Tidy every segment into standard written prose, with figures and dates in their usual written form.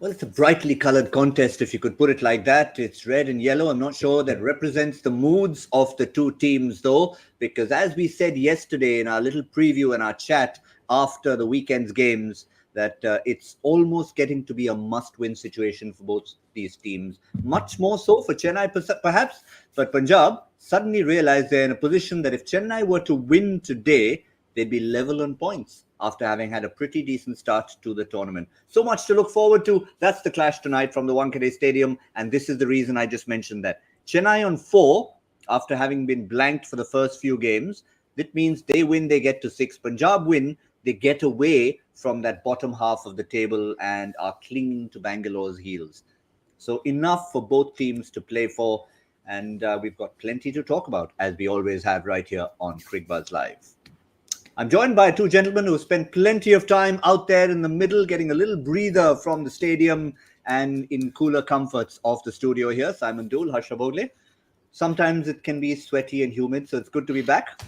Well, it's a brightly colored contest, if you could put it like that. It's red and yellow. I'm not sure that represents the moods of the two teams, though, because as we said yesterday in our little preview in our chat after the weekend's games, that it's almost getting to be a must-win situation for both these teams. Much more so for Chennai, perhaps, but Punjab suddenly realized they're in a position that if Chennai were to win today, they'd be level on points after having had a pretty decent start to the tournament. So much to look forward to. That's the clash tonight from the Wankhede Stadium, and this is the reason I just mentioned that. Chennai on 4, after having been blanked for the first few games. That means they win, they get to 6. Punjab win, they get away from that bottom half of the table and are clinging to Bangalore's heels. So enough for both teams to play for, and we've got plenty to talk about, as we always have right here on Cricbuzz Live. I'm joined by two gentlemen who spent plenty of time out there in the middle, getting a little breather from the stadium and in cooler comforts of the studio here. Simon Doull, Harsha Bhogle. Sometimes it can be sweaty and humid, so it's good to be back.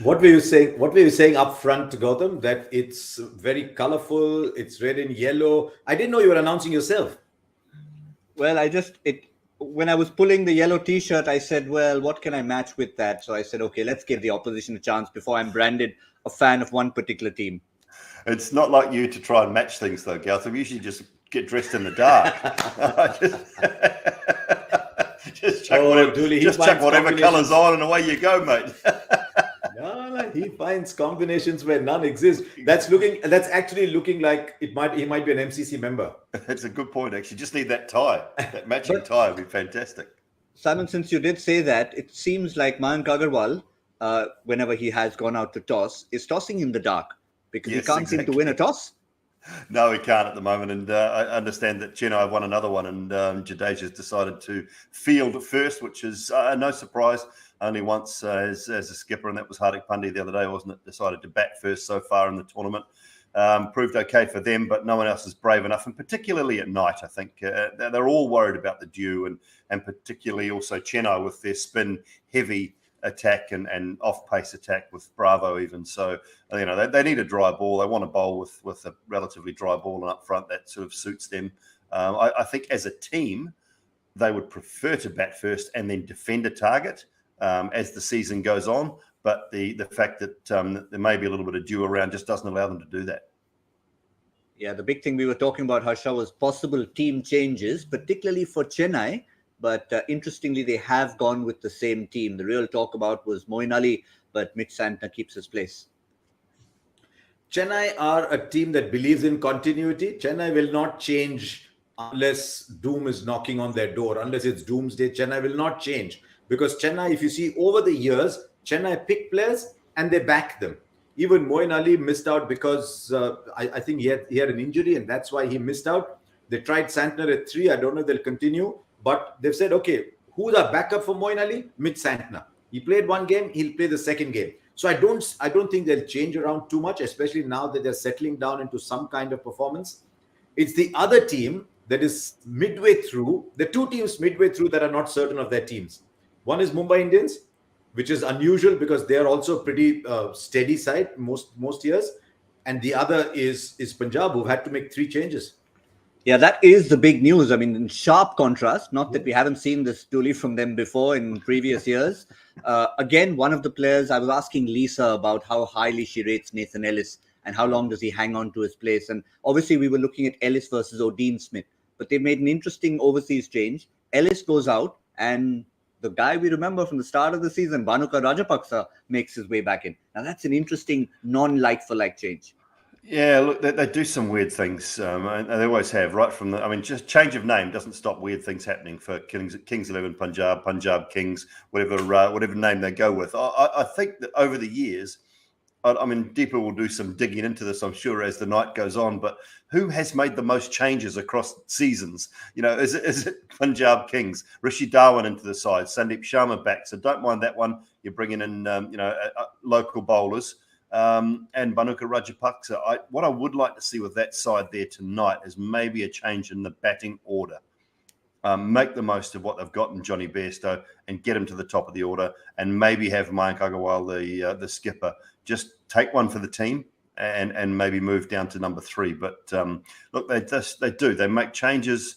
What were you saying? What were you saying up front, Gautam? That it's very colorful. It's red and yellow. I didn't know you were announcing yourself. Well, when I was pulling the yellow T-shirt, I said, well, what can I match with that? So I said, okay, let's give the opposition a chance before I'm branded a fan of one particular team. It's not like you to try and match things, though, Gautam. You usually just get dressed in the dark. just chuck whatever colours on and away you go, mate. No, he finds combinations where none exist. That's actually looking like he might be an MCC member. That's a good point, actually. Just need that tie. That matching tie would be fantastic. Simon, since you did say that, it seems like Mayank Agarwal, whenever he has gone out to toss, is tossing in the dark because he can't seem to win a toss. No, he can't at the moment. And I understand that Chennai won another one, and Jadeja's decided to field at first, which is no surprise. Only once as a skipper, and that was Hardik Pandya the other day, wasn't it? Decided to bat first so far in the tournament. Proved okay for them, but no one else is brave enough, and particularly at night, I think they're all worried about the dew, and particularly also Chennai with their spin-heavy attack and off-pace attack with Bravo even. So, they need a dry ball. They want to bowl with a relatively dry ball and up front. That sort of suits them. I think as a team, they would prefer to bat first and then defend a target as the season goes on. But the fact that there may be a little bit of dew around just doesn't allow them to do that. Yeah, the big thing we were talking about, Harsha, was possible team changes, particularly for Chennai. But interestingly, they have gone with the same team. The real talk about was Moeen Ali, but Mitch Santner keeps his place. Chennai are a team that believes in continuity. Chennai will not change unless doom is knocking on their door. Unless it's doomsday, Chennai will not change. Because Chennai, if you see over the years, Chennai pick players and they back them. Even Moeen Ali missed out because I think he had an injury, and that's why he missed out. They tried Santner at 3. I don't know if they'll continue. But they've said, okay, who's our backup for Moeen Ali? Mitch Santner. He played one game, he'll play the second game. So I don't think they'll change around too much, especially now that they're settling down into some kind of performance. It's the other team that is midway through. The two teams midway through that are not certain of their teams. One is Mumbai Indians, which is unusual because they're also pretty steady side most years. And the other is Punjab, who've had to make 3 changes. Yeah, that is the big news. I mean, in sharp contrast, not that we haven't seen this dually from them before in previous years. Again, one of the players, I was asking Lisa about how highly she rates Nathan Ellis and how long does he hang on to his place. And obviously, we were looking at Ellis versus O'Dean Smith, but they made an interesting overseas change. Ellis goes out, and the guy we remember from the start of the season, Bhanuka Rajapaksa, makes his way back in. Now, that's an interesting non-like-for-like change. Yeah, look, they do some weird things, and they always have, right from just change of name doesn't stop weird things happening for Kings 11 Punjab, Punjab Kings, whatever name they go with. I think that over the years, Deepa will do some digging into this, I'm sure, as the night goes on, but who has made the most changes across seasons? Is it Punjab Kings? Rishi Darwin into the side, Sandeep Sharma back, so don't mind that one. You're bringing in, local bowlers. And Bhanuka Rajapaksa. What I would like to see with that side there tonight is maybe a change in the batting order. Make the most of what they've got in Johnny Bairstow and get him to the top of the order, and maybe have Mayank Agarwal, the skipper, just take one for the team and maybe move down to number 3. But look, they make changes.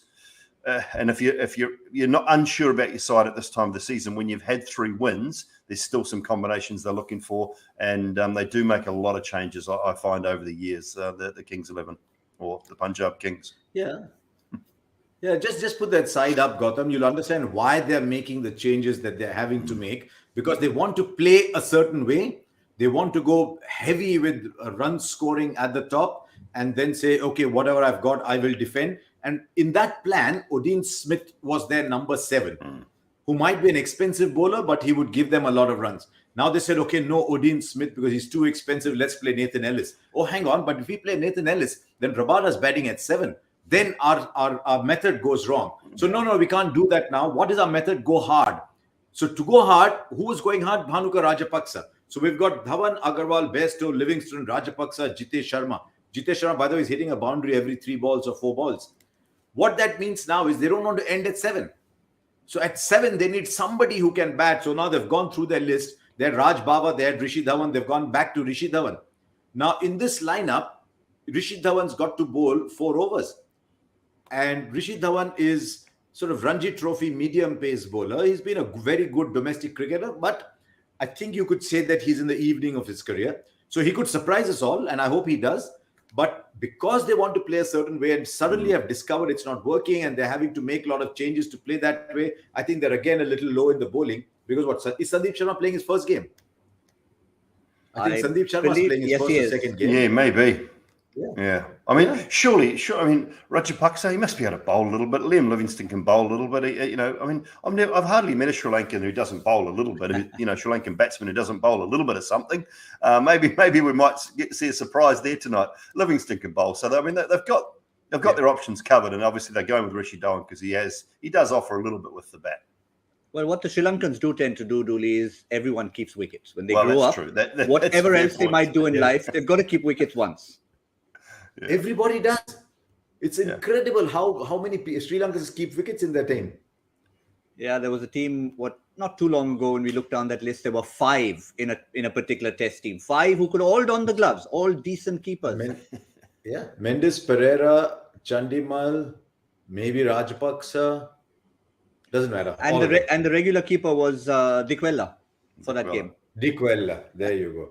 And if you're not unsure about your side at this time of the season, when you've had 3 wins, there's still some combinations they're looking for, and they do make a lot of changes. I find over the years, the Kings 11 or the Punjab Kings. Yeah. Just put that side up, Gautam. You'll understand why they're making the changes that they're having to make, because they want to play a certain way. They want to go heavy with run scoring at the top, and then say, okay, whatever I've got, I will defend. And in that plan, Odean Smith was their number 7, who might be an expensive bowler, but he would give them a lot of runs. Now they said, okay, no Odean Smith because he's too expensive. Let's play Nathan Ellis. Oh, hang on. But if we play Nathan Ellis, then Rabada's batting at 7. Then our method goes wrong. So no, we can't do that now. What is our method? Go hard. So to go hard, who is going hard? Bhanuka Rajapaksa. So we've got Dhawan, Agarwal, Bairstow, Livingston, Rajapaksa, Jitesh Sharma. Jitesh Sharma, by the way, is hitting a boundary every 3 balls or 4 balls. What that means now is they don't want to end at 7. So at 7, they need somebody who can bat. So now they've gone through their list. They had Raj Baba, they had Rishi Dhawan. They've gone back to Rishi Dhawan. Now in this lineup, Rishi Dhawan's got to bowl 4 overs. And Rishi Dhawan is sort of Ranji Trophy medium pace bowler. He's been a very good domestic cricketer, but I think you could say that he's in the evening of his career. So he could surprise us all, and I hope he does. But because they want to play a certain way and suddenly have discovered it's not working and they're having to make a lot of changes to play that way, I think they're again a little low in the bowling. Because is Sandeep Sharma playing his first game? I think Sandeep Sharma is playing his first or second game. Yeah, maybe. Yeah. I mean, surely. I mean, Rajapaksa, he must be able to bowl a little bit. Liam Livingston can bowl a little bit. I've hardly met a Sri Lankan who doesn't bowl a little bit. Sri Lankan batsman who doesn't bowl a little bit of something. Maybe we might get to see a surprise there tonight. Livingston can bowl, so they've got their options covered, and obviously they're going with Rishi Dhawan because he does offer a little bit with the bat. Well, what the Sri Lankans do tend to do, Dooley, is everyone keeps wickets. When they grow up, true. whatever else they might do in life, they've got to keep wickets once. Yeah. Everybody does. It's incredible how many Sri Lankans keep wickets in their team. Yeah, there was a team not too long ago when we looked down that list. There were 5 in a particular test team. 5 who could all don the gloves, all decent keepers. Mendes, Pereira, Chandimal, maybe Rajapaksa. Doesn't matter. And the regular keeper was Dikwella for that game. Dikwella, there you go.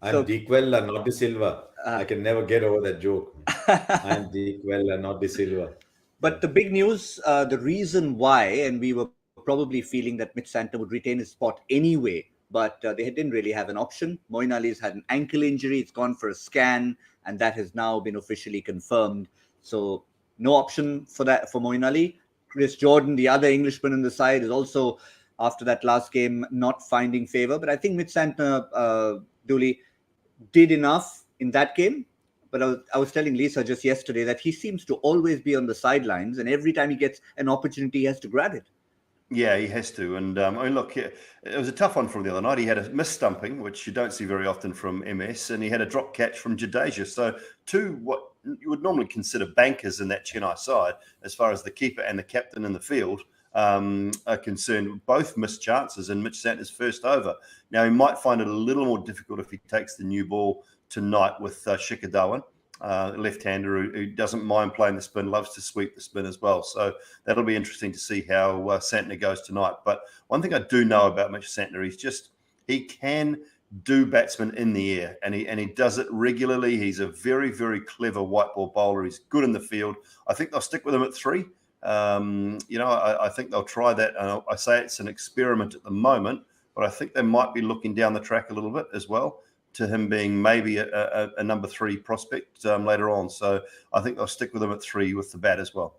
I'm Dikwella, not De Silva. I can never get over that joke. I'm Dikwella, not De Silva. But the big news, the reason why, and we were probably feeling that Mitch Santner would retain his spot anyway, but they didn't really have an option. Moeen Ali's had an ankle injury. It's gone for a scan, and that has now been officially confirmed. So no option for Moeen Ali. Chris Jordan, the other Englishman on the side, is also, after that last game, not finding favour. But I think Mitch Santner, Dooley, did enough in that game. But I was telling Lisa just yesterday that he seems to always be on the sidelines, and every time he gets an opportunity, he has to grab it. Yeah, he has to. And look, it was a tough one from the other night. He had a mis-stumping, which you don't see very often from MS, and he had a drop catch from Jadeja. So 2 what you would normally consider bankers in that Chennai side, as far as the keeper and the captain in the field are concerned, both missed chances in Mitch Santner's first over. Now, he might find it a little more difficult if he takes the new ball tonight with Shikhar Dhawan, left-hander who doesn't mind playing the spin, loves to sweep the spin as well. So that'll be interesting to see how Santner goes tonight. But one thing I do know about Mitch Santner, he can do batsmen in the air, and he does it regularly. He's a very, very clever white ball bowler. He's good in the field. I think they'll stick with him at 3. I think they'll try that. I say it's an experiment at the moment, but I think they might be looking down the track a little bit as well to him being maybe a number 3 prospect later on. So I think they'll stick with him at 3 with the bat as well.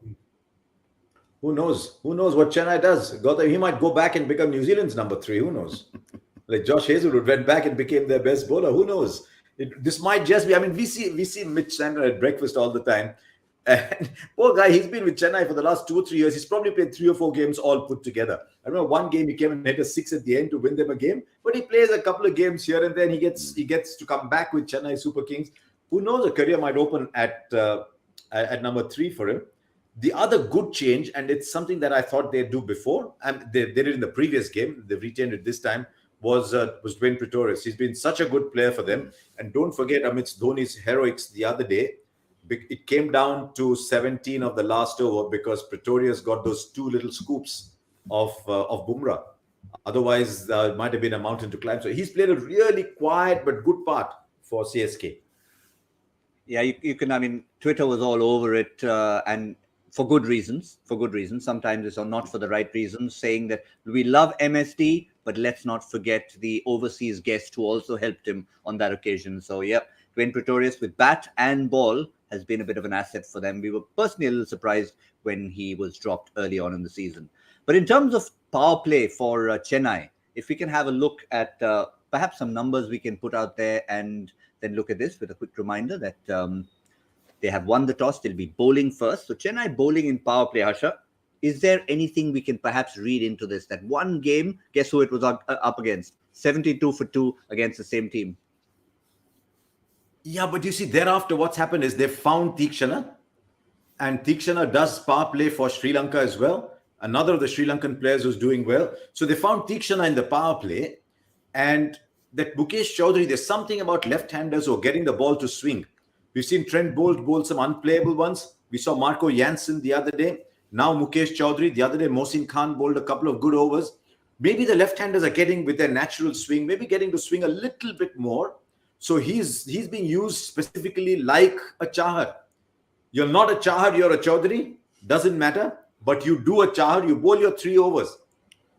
Who knows? Who knows what Chennai does? He might go back and become New Zealand's number 3. Who knows? Like Josh Hazelwood went back and became their best bowler. Who knows? This might just be. I mean, we see Mitch Santner at breakfast all the time. And poor guy, he's been with Chennai for the last 2 or 3 years. He's probably played 3 or 4 games all put together. I remember one game he came and hit a 6 at the end to win them a game. But he plays a couple of games here and then. He gets to come back with Chennai Super Kings. Who knows? A career might open at number 3 for him. The other good change, and it's something that I thought they'd do before, and they did it in the previous game. They've retained it this time. was Dwayne Pretorius. He's been such a good player for them. And don't forget, amidst Dhoni's heroics the other day, it came down to 17 of the last over because Pretorius got those 2 little scoops of Bumrah. Otherwise, it might have been a mountain to climb. So he's played a really quiet but good part for CSK. Yeah, you can. I mean, Twitter was all over it, and for good reasons. Sometimes it's not for the right reasons, saying that we love MSD, but let's not forget the overseas guest who also helped him on that occasion. So, yeah, Dwayne Pretorius with bat and ball has been a bit of an asset for them. We were personally a little surprised when he was dropped early on in the season. But in terms of power play for Chennai, if we can have a look at perhaps some numbers we can put out there, and then look at this with a quick reminder that they have won the toss. They'll be bowling first. So Chennai bowling in power play, Harsha. Is there anything we can perhaps read into this? That one game, guess who it was up against? 72 for 2 against the same team. Yeah, but you see, thereafter what's happened is they've found Theekshana. And Theekshana does power play for Sri Lanka as well. Another of the Sri Lankan players who's doing well. So they found Theekshana in the power play. And that Mukesh Chaudhary, there's something about left-handers who are getting the ball to swing. We've seen Trent Bolt bowl some unplayable ones. We saw Marco Jansen the other day. Now Mukesh Chaudhary. The other day, Mohsin Khan bowled a couple of good overs. Maybe the left-handers are getting with their natural swing, maybe getting to swing a little bit more. So he's being used specifically like a Chahar. You're not a Chahar, you're a Chaudhary. Doesn't matter. But you do a Chahar, you bowl your 3 overs.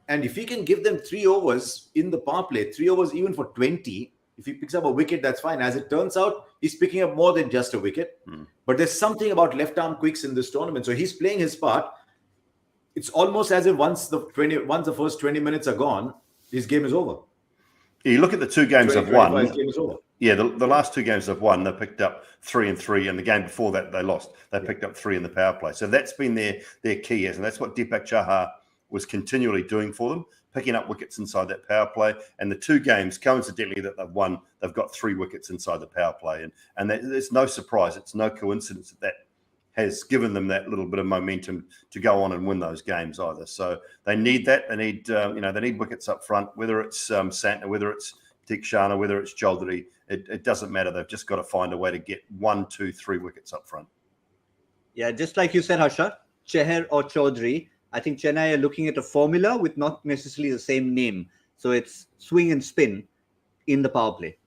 And if he can give them 3 overs in the power play, 3 overs even for 20, if he picks up a wicket, that's fine. As it turns out, he's picking up more than just a wicket. But there's something about left-arm quicks in this tournament. So he's playing his part. It's almost as if once the first 20 minutes are gone, his game is over. Yeah, you look at the 2 games they've won. His game is over. Yeah, the last 2 games they've won, they picked up 3 and 3, and the game before that they lost. They picked up 3 in the power play. So that's been their key, and that's what Deepak Chahar was continually doing for them, picking up wickets inside that power play. And the 2 games, coincidentally, that they've won, they've got 3 wickets inside the power play. And there's no surprise. It's no coincidence that has given them that little bit of momentum to go on and win those games either. So they need that. They need, they need wickets up front, whether it's Santner, whether it's Theekshana, whether it's Chaudhary. It doesn't matter. They've just got to find a way to get 1, 2, 3 wickets up front. Yeah, just like you said, Harsha, Chahar or Chaudhary, I think Chennai are looking at a formula with not necessarily the same name. So it's swing and spin in the power play.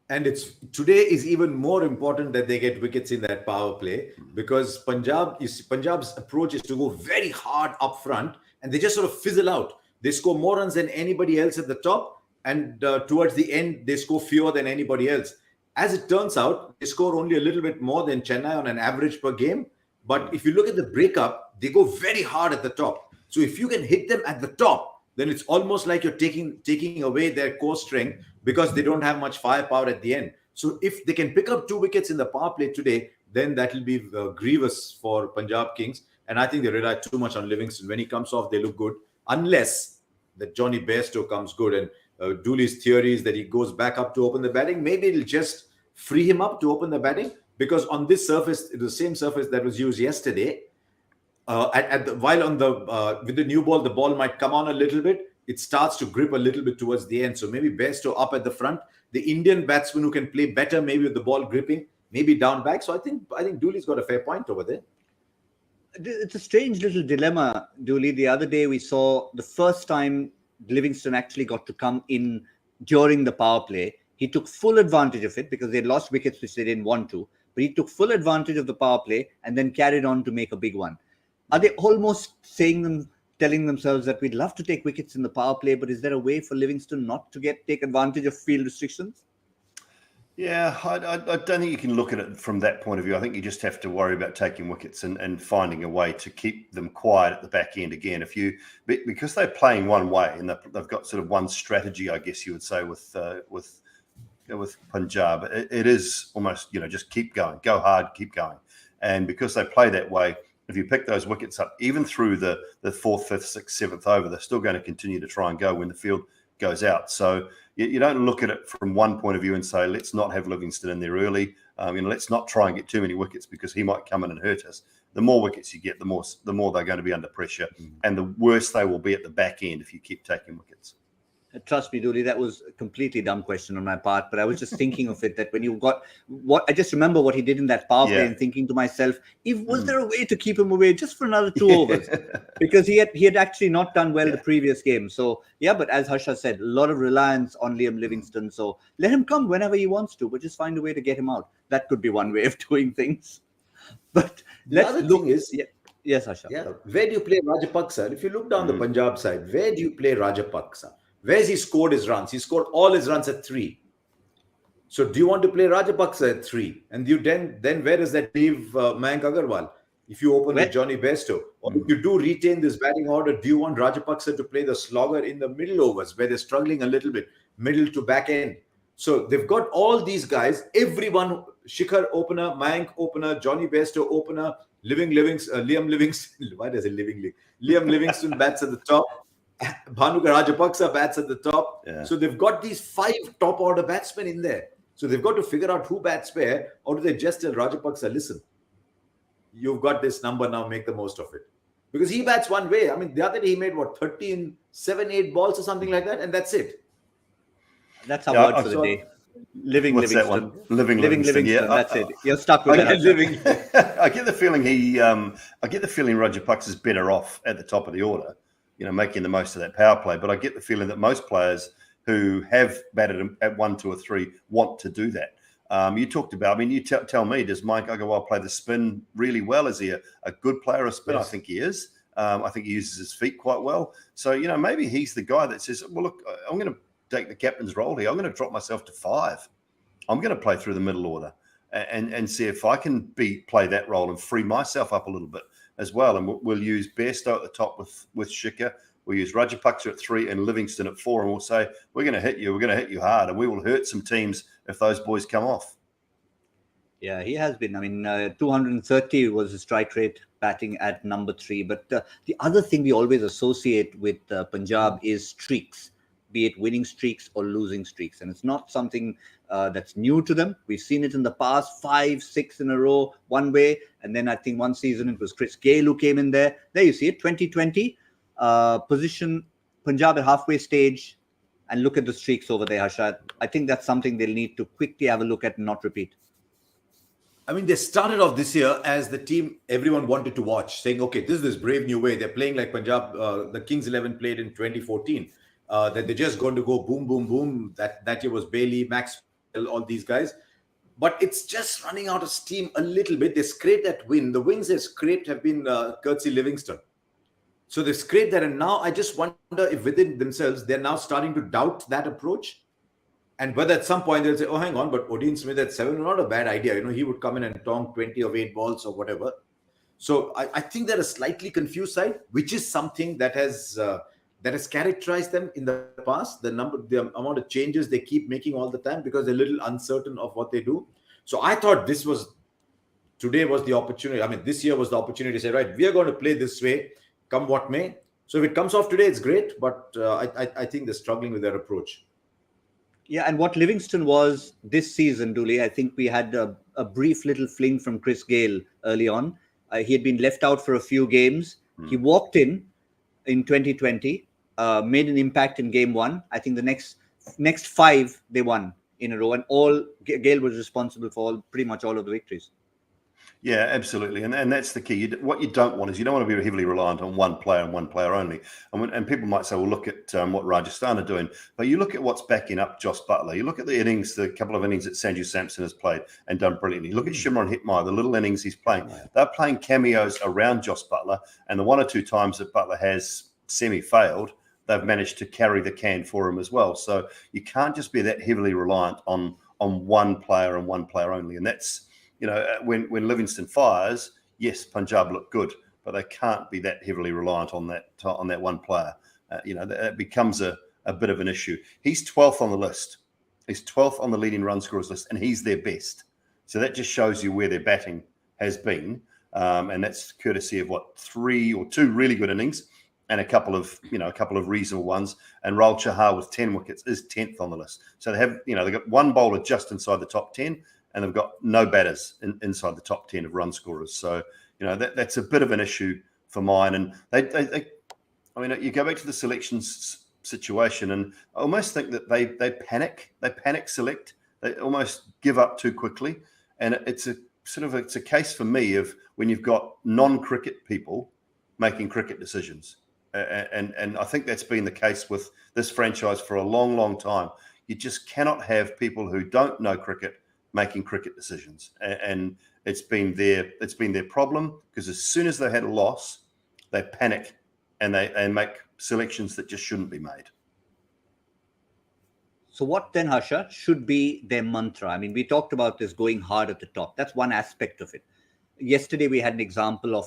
And today is even more important that they get wickets in that power play, because Punjab's approach is to go very hard up front and they just sort of fizzle out. They score more runs than anybody else at the top, and towards the end, they score fewer than anybody else. As it turns out, they score only a little bit more than Chennai on an average per game. But if you look at the breakup, they go very hard at the top. So if you can hit them at the top, then it's almost like you're taking away their core strength, because they don't have much firepower at the end. So if they can pick up 2 wickets in the power play today, then that will be grievous for Punjab Kings. And I think they rely too much on Livingston. When he comes off, they look good. Unless that Johnny Bairstow comes good. And Dooley's theory is that he goes back up to open the batting. Maybe it'll just free him up to open the batting. Because on this surface, the same surface that was used yesterday, with the new ball, the ball might come on a little bit. It starts to grip a little bit towards the end. So maybe Bairstow up at the front. The Indian batsman who can play better, maybe with the ball gripping, maybe down back. So I think Dooley's got a fair point over there. It's a strange little dilemma, Dooley. The other day we saw the first time Livingston actually got to come in during the power play. He took full advantage of it because they lost wickets which they didn't want to. But he took full advantage of the power play and then carried on to make a big one. Are they almost telling themselves that we'd love to take wickets in the power play, but is there a way for Livingston not to take advantage of field restrictions? Yeah, I don't think you can look at it from that point of view. I think you just have to worry about taking wickets and finding a way to keep them quiet at the back end again. Because they're playing one way and they've got sort of one strategy, I guess you would say, with Punjab. It is almost, just keep going, go hard, keep going. And because they play that way, if you pick those wickets up, even through the 4th, 5th, 6th, 7th over, they're still going to continue to try and go when the field goes out. So you don't look at it from one point of view and say, let's not have Livingston in there early. Let's not try and get too many wickets because he might come in and hurt us. The more wickets you get, the more they're going to be under pressure, and the worse they will be at the back end if you keep taking wickets. Trust me, Dooley, that was a completely dumb question on my part, but I was just thinking of it, that when you got what I just remember what he did in that power play and thinking to myself, was there a way to keep him away just for another 2 overs? Because he had actually not done well the previous game. So yeah, but as Harsha said, a lot of reliance on Liam Livingstone. So let him come whenever he wants to, but just find a way to get him out. That could be one way of doing things. But the other thing is, yes, Harsha. Yeah, where do you play Rajapaksa? If you look down the Punjab side, where do you play Rajapaksa? Where's he scored his runs? He scored all his runs at 3. So do you want to play Rajapaksa at 3? And you then where does that leave Mayank Agarwal? If you open with Johnny Bairstow, or if you do retain this batting order, do you want Rajapaksa to play the slogger in the middle overs where they're struggling a little bit, middle to back end? So they've got all these guys, everyone, Shikhar opener, Mayank opener, Johnny Bairstow opener, Liam Livingston, why does it Liam Livingston bats at the top, Bhanuka Rajapaksa bats at the top. Yeah. So they've got these 5 top order batsmen in there. So they've got to figure out who bats where, or do they just tell Rajapaksa, listen, you've got this number now, make the most of it. Because he bats one way. I mean, the other day he made 13, 7, 8 balls or something like that, and that's it. That's our word for the day. Living Livingston. Living Livingston. Yeah, that's it. You're stuck with that. I get the feeling Rajapaksa's better off at the top of the order, making the most of that power play. But I get the feeling that most players who have batted at 1, 2, or 3 want to do that. You talked about, you tell me, does Mayank Agarwal play the spin really well? Is he a good player of spin? Yes. I think he is. I think he uses his feet quite well. So, maybe he's the guy that says, well, look, I'm going to take the captain's role here. I'm going to drop myself to 5. I'm going to play through the middle order and see if I can play that role and free myself up a little bit as well. And we'll use Bairstow at the top with Shikhar. We'll use Rajapaksa at 3 and Livingston at 4, and we'll say, we're going to hit you hard, and we will hurt some teams if those boys come off. Yeah, he has been. 230 was his strike rate batting at number 3. But the other thing we always associate with Punjab is streaks, be it winning streaks or losing streaks. And it's not something that's new to them. We've seen it in the past, 5, 6 in a row, one way. And then I think one season it was Chris Gayle who came in there. There you see it, 2020. Position Punjab at halfway stage and look at the streaks over there, Harsha. I think that's something they'll need to quickly have a look at and not repeat. They started off this year as the team everyone wanted to watch, saying, okay, this is this brave new way. They're playing like Punjab, the Kings 11 played in 2014. That they're just going to go boom, boom, boom. That year was Bailey, Maxwell, all these guys. But it's just running out of steam a little bit. They scraped that win. The wins they've scraped have been courtesy Livingston. So they've scraped that. And now I just wonder if within themselves, they're now starting to doubt that approach. And whether at some point they'll say, oh, hang on, but Odean Smith at 7 not a bad idea. He would come in and tong 20 of 8 balls or whatever. So I think they're a slightly confused side, which is something that has characterized them in the past. The amount of changes they keep making all the time because they're a little uncertain of what they do. So I thought today was the opportunity. This year was the opportunity to say, right, we are going to play this way, come what may. So if it comes off today, it's great. But I think they're struggling with their approach. Yeah, and what Livingston was this season, Dooley, I think we had a brief little fling from Chris Gayle early on. He had been left out for a few games. He walked in 2020, made an impact in game 1. I think the next 5 they won in a row, and Gayle was responsible for pretty much all of the victories. Yeah, absolutely. And that's the key. What you don't want is you don't want to be heavily reliant on one player and one player only. And people might say, well, look at what Rajasthan are doing. But you look at what's backing up Jos Buttler. You look at the couple of innings that Sanju Samson has played and done brilliantly. Look at Shimron Hetmeyer, the little innings he's playing. They're playing cameos around Jos Buttler. And the 1 or 2 times that Buttler has semi-failed, they've managed to carry the can for him as well. So you can't just be that heavily reliant on one player and one player only. And that's, when Livingston fires, yes, Punjab look good, but they can't be that heavily reliant on that one player. That becomes a bit of an issue. He's 12th on the list. He's 12th on the leading run scorers list, and he's their best. So that just shows you where their batting has been, and that's courtesy of 3 or 2 really good innings and a couple of reasonable ones. And Rahul Chahar with 10 wickets is 10th on the list. So they have, they've got one bowler just inside the top 10. And they've got no batters inside the top 10 of run scorers. So, that's a bit of an issue for mine. And they you go back to the selections situation, and I almost think that they panic select, they almost give up too quickly, and it's a case for me of when you've got non-cricket people making cricket decisions, and I think that's been the case with this franchise for a long time. You just cannot have people who don't know cricket making cricket decisions, and it's been their problem, because as soon as they had a loss, they panic and they make selections that just shouldn't be made. So what then, Harsha, should be their mantra? I mean, we talked about this going hard at the top. That's one aspect of it. Yesterday, we had an example of,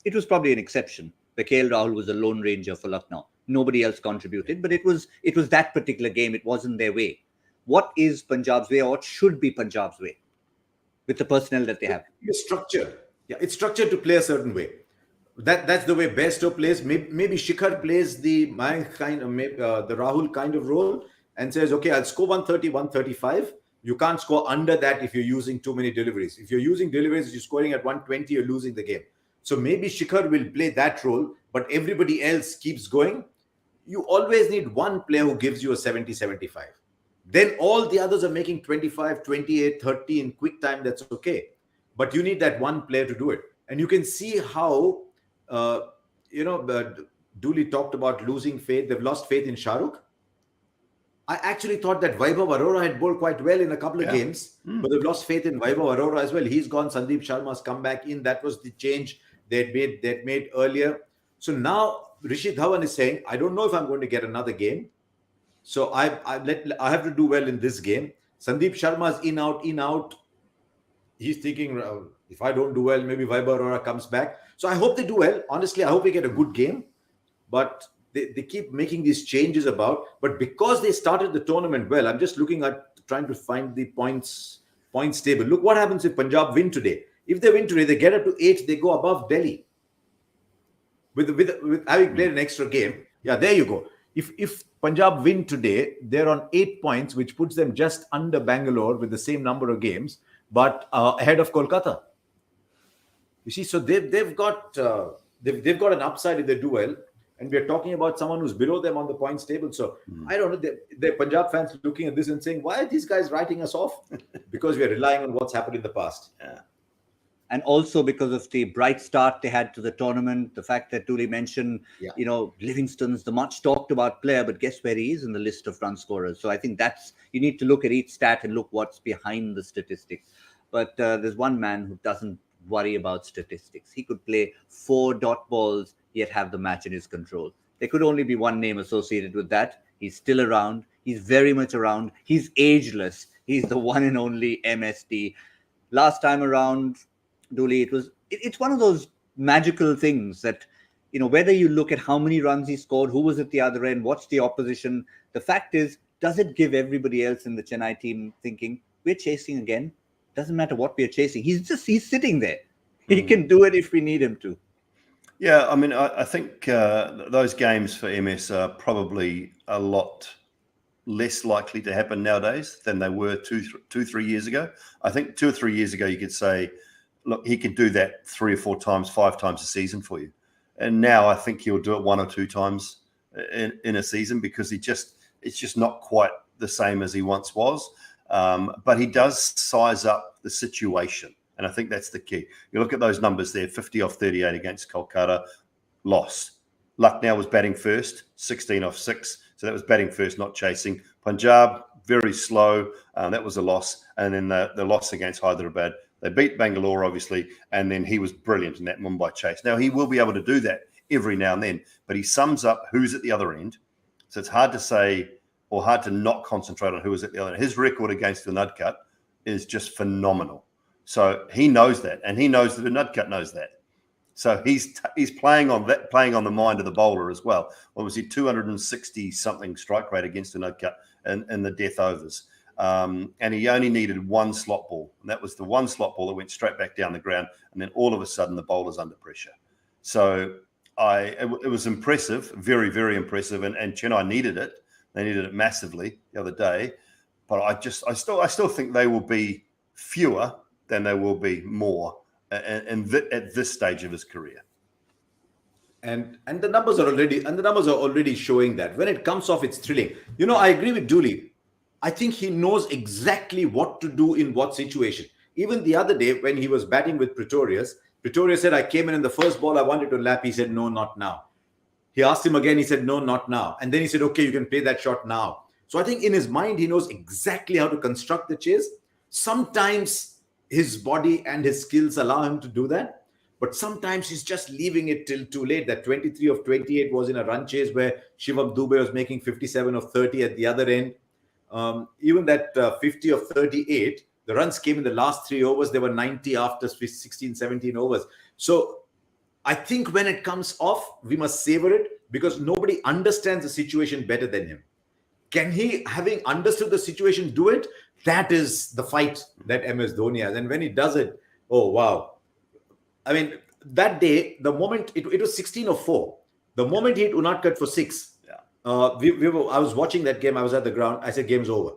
it was probably an exception, where KL Rahul was a lone ranger for Lucknow. Nobody else contributed, but it was that particular game. It wasn't their way. What is Punjab's way, or what should be Punjab's way with the personnel that they have? It's structured. Yeah, it's structured to play a certain way. That's the way Bairstow plays. Maybe Shikhar plays the Rahul kind of role and says, okay, I'll score 130, 135. You can't score under that if you're using too many deliveries. If you're using deliveries, you're scoring at 120, you're losing the game. So maybe Shikhar will play that role, but everybody else keeps going. You always need one player who gives you a 70, 75. Then all the others are making 25, 28, 30 in quick time. That's okay. But you need that one player to do it. And you can see how, Dooley talked about losing faith. They've lost faith in Shahrukh. I actually thought that Vaibhav Arora had bowled quite well in a couple of games, but they've lost faith in Vaibhav Arora as well. He's gone. Sandeep Sharma's come back in. That was the change they'd made earlier. So now Rishi Dhawan is saying, I don't know if I'm going to get another game. So I have to do well in this game. Sandeep Sharma's in, out. He's thinking, if I don't do well, maybe Vaibhav Arora comes back. So I hope they do well. Honestly, I hope we get a good game. But they keep making these changes about. But because they started the tournament well, I'm just looking at trying to find the points table. Look what happens if Punjab win today. If they win today, they get up to 8. They go above Delhi. With having played an extra game. Yeah, there you go. If Punjab win today, they're on 8 points, which puts them just under Bangalore with the same number of games, but ahead of Kolkata. You see, so they've got an upside if they do well, and we're talking about someone who's below them on the points table. So I don't know. The Punjab fans looking at this and saying, "Why are these guys writing us off?" Because we're relying on what's happened in the past. Yeah. And also because of the bright start they had to the tournament, the fact that Dooley mentioned, Livingston's the much talked about player, but guess where he is in the list of run scorers. So I think you need to look at each stat and look what's behind the statistics. But there's one man who doesn't worry about statistics. He could play 4 dot balls, yet have the match in his control. There could only be one name associated with that. He's still around. He's very much around. He's ageless. He's the one and only MSD. Last time around, Dooley, it's one of those magical things that, whether you look at how many runs he scored, who was at the other end, what's the opposition, the fact is, does it give everybody else in the Chennai team thinking, we're chasing again? Doesn't matter what we're chasing. He's sitting there. He can do it if we need him to. Yeah, I mean, I think those games for MS are probably a lot less likely to happen nowadays than they were 3 years ago. I think 2 or 3 years ago, you could say, look, he could do that 3 or 4 times, 5 times a season for you. And now I think he'll do it 1 or 2 times in a season, because it's just not quite the same as he once was. But he does size up the situation. And I think that's the key. You look at those numbers there, 50 off 38 against Kolkata, loss. Lucknow was batting first, 16 off 6. So that was batting first, not chasing. Punjab, very slow. That was a loss. And then the loss against Hyderabad. They beat Bangalore, obviously, and then he was brilliant in that Mumbai chase. Now, he will be able to do that every now and then, but he sums up who's at the other end. So it's hard to say, or hard to not concentrate on who is at the other end. His record against the Nudcut is just phenomenal. So he knows that, and he knows that the Nudcut knows that. So he's playing on the mind of the bowler as well. What was he, 260-something strike rate against the Nudcut in the death overs. And he only needed 1 slot ball. And that was the 1 slot ball that went straight back down the ground. And then all of a sudden, the bowler's under pressure. So it was impressive, very, very impressive. And Chennai needed it. They needed it massively the other day. But I still think they will be fewer than they will be more at this stage of his career. And the numbers are already showing that. When it comes off, it's thrilling. I agree with Dooley. I think he knows exactly what to do in what situation. Even the other day when he was batting with Pretorius said, I came in the first ball, I wanted to lap. He said, no, not now. He asked him again. He said, no, not now. And then he said, okay, you can play that shot now. So I think in his mind, he knows exactly how to construct the chase. Sometimes his body and his skills allow him to do that. But sometimes he's just leaving it till too late. That 23 of 28 was in a run chase where Shivam Dubey was making 57 of 30 at the other end. Even that 50 of 38, the runs came in the last 3 overs. They were 90 after 16, 17 overs. So I think when it comes off, we must savor it because nobody understands the situation better than him. Can he, having understood the situation, do it? That is the fight that MS Dhoni has. And when he does it, oh, wow. I mean, that day, the moment, it was 16 of 4. The moment he hit Unadkat for 6, I was watching that game. I was at the ground. I said, game's over.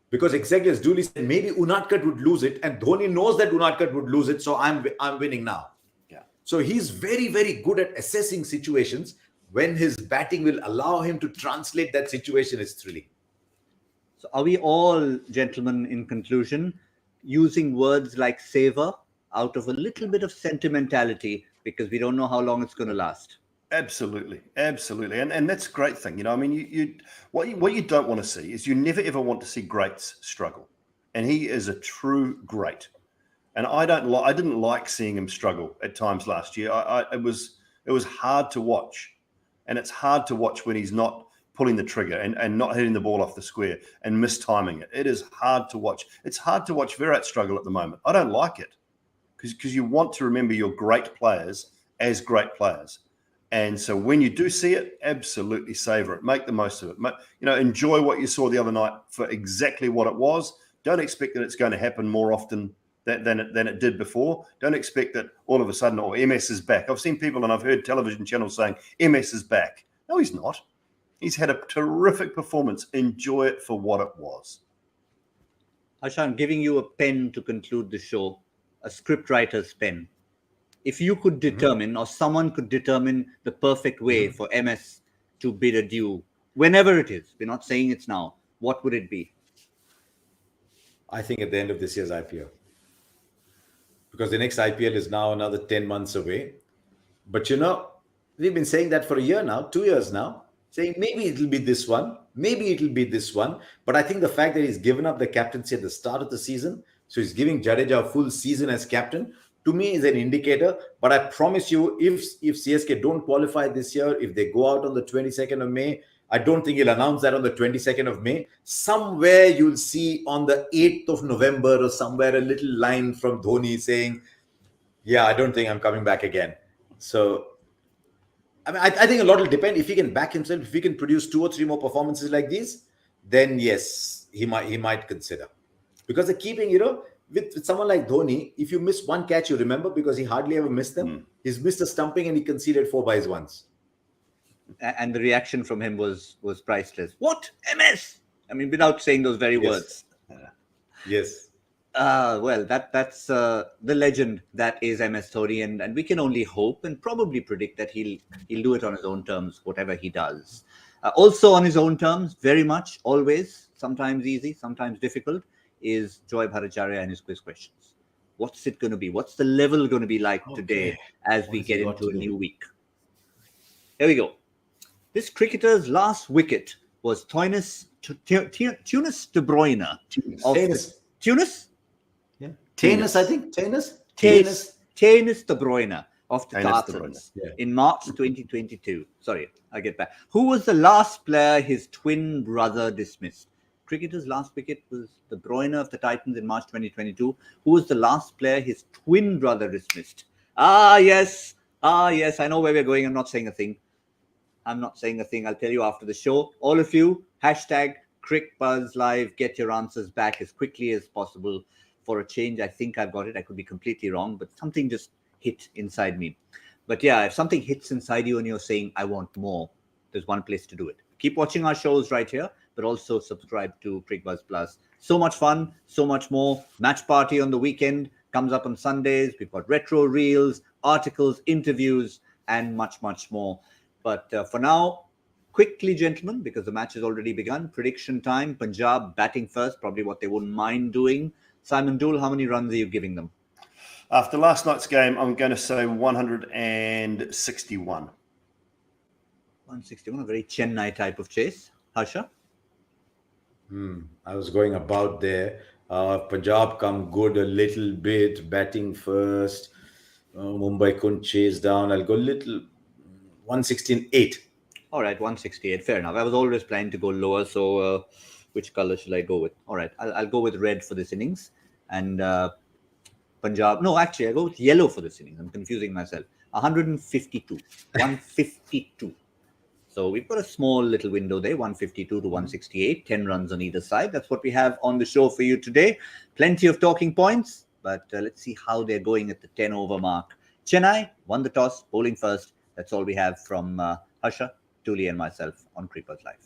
Because exactly as Dooley said, maybe Unadkat would lose it. And Dhoni knows that Unadkat would lose it. So I'm winning now. Yeah. So he's very, very good at assessing situations. When his batting will allow him to translate that situation, is thrilling. So are we all, gentlemen, in conclusion, using words like savor out of a little bit of sentimentality because we don't know how long it's going to last? Absolutely. And that's a great thing. I mean, what you don't want to see is you never ever want to see greats struggle. And he is a true great. And I didn't like seeing him struggle at times last year. It was hard to watch. And it's hard to watch when he's not pulling the trigger and not hitting the ball off the square and mistiming it. It is hard to watch. It's hard to watch Virat struggle at the moment. I don't like it because you want to remember your great players as great players. And so when you do see it, absolutely savor it. Make the most of it. Enjoy what you saw the other night for exactly what it was. Don't expect that it's going to happen more often than it did before. Don't expect that all of a sudden, MS is back. I've seen people and I've heard television channels saying MS is back. No, he's not. He's had a terrific performance. Enjoy it for what it was. Harsha, I'm giving you a pen to conclude the show, a scriptwriter's pen. If you could determine or someone could determine the perfect way for MS to bid adieu, whenever it is, we're not saying it's now, what would it be? I think at the end of this year's IPL. Because the next IPL is now another 10 months away. But we've been saying that for a year now, 2 years now, saying maybe it'll be this one, maybe it'll be this one. But I think the fact that he's given up the captaincy at the start of the season, so he's giving Jadeja a full season as captain, to me is an indicator. But I promise you, if CSK don't qualify this year, if they go out on the 22nd of May, I don't think he'll announce that on the 22nd of May. Somewhere you'll see on the 8th of November or somewhere a little line from Dhoni saying, yeah, I don't think I'm coming back again. So, I mean, I think a lot will depend. If he can back himself, if he can produce 2 or 3 more performances like these, then yes, he might consider. Because the keeping, with someone like Dhoni, if you miss one catch, you remember because he hardly ever missed them. He's missed a stumping and he conceded 4 byes once. And the reaction from him was priceless. What? MS? I mean, without saying those very words. Yes. Well, that's the legend that is MS Dhoni, and we can only hope and probably predict that he'll do it on his own terms, whatever he does. Also on his own terms, very much, always, sometimes easy, sometimes difficult, is Joy Bhattacharya and his quiz questions. What's it going to be? What's the level going to be like today as we get into a new week? Here we go. This cricketer's last wicket was Tunis de Bruyne. Tunis? Yeah. Tunis, I think. Tunis de Bruyne of the Tartans in March 2022. Sorry, I get back. Who was the last player his twin brother dismissed? Cricketer's last wicket was De Bruyne of the Titans in March 2022. Who was the last player his twin brother dismissed? Yes, I know where we're going. I'm not saying a thing. I'll tell you after the show. All of you, hashtag Cricbuzz Live. Get your answers back as quickly as possible. For a change, I think I've got it. I could be completely wrong, but something just hit inside me. But yeah, if something hits inside you and you're saying, I want more, there's one place to do it. Keep watching our shows right here, but also subscribe to Cricbuzz Plus. So much fun, so much more. Match Party on the weekend comes up on Sundays. We've got retro reels, articles, interviews. and much, much more. But for now, quickly, gentlemen, because the match has already begun, prediction time. Punjab batting first, probably what they wouldn't mind doing. Simon Doull, how many runs are you giving them? After last night's game, I'm going to say 161. 161, a very Chennai type of chase. Harsha? I was going about there. Punjab come good a little bit, batting first. Mumbai couldn't chase down. I'll go little 168. All right, 168. Fair enough. I was always planning to go lower, so which color should I go with? All right, I'll go with red for this innings. And Punjab, no, actually, I go with yellow for this innings. I'm confusing myself. 152. 152. So we've got a small little window there, 152 to 168, 10 runs on either side. That's what we have on the show for you today. Plenty of talking points, but let's see how they're going at the 10 over mark. Chennai won the toss, bowling first. That's all we have from Harsha, Dooley and myself on Cricbuzz Live.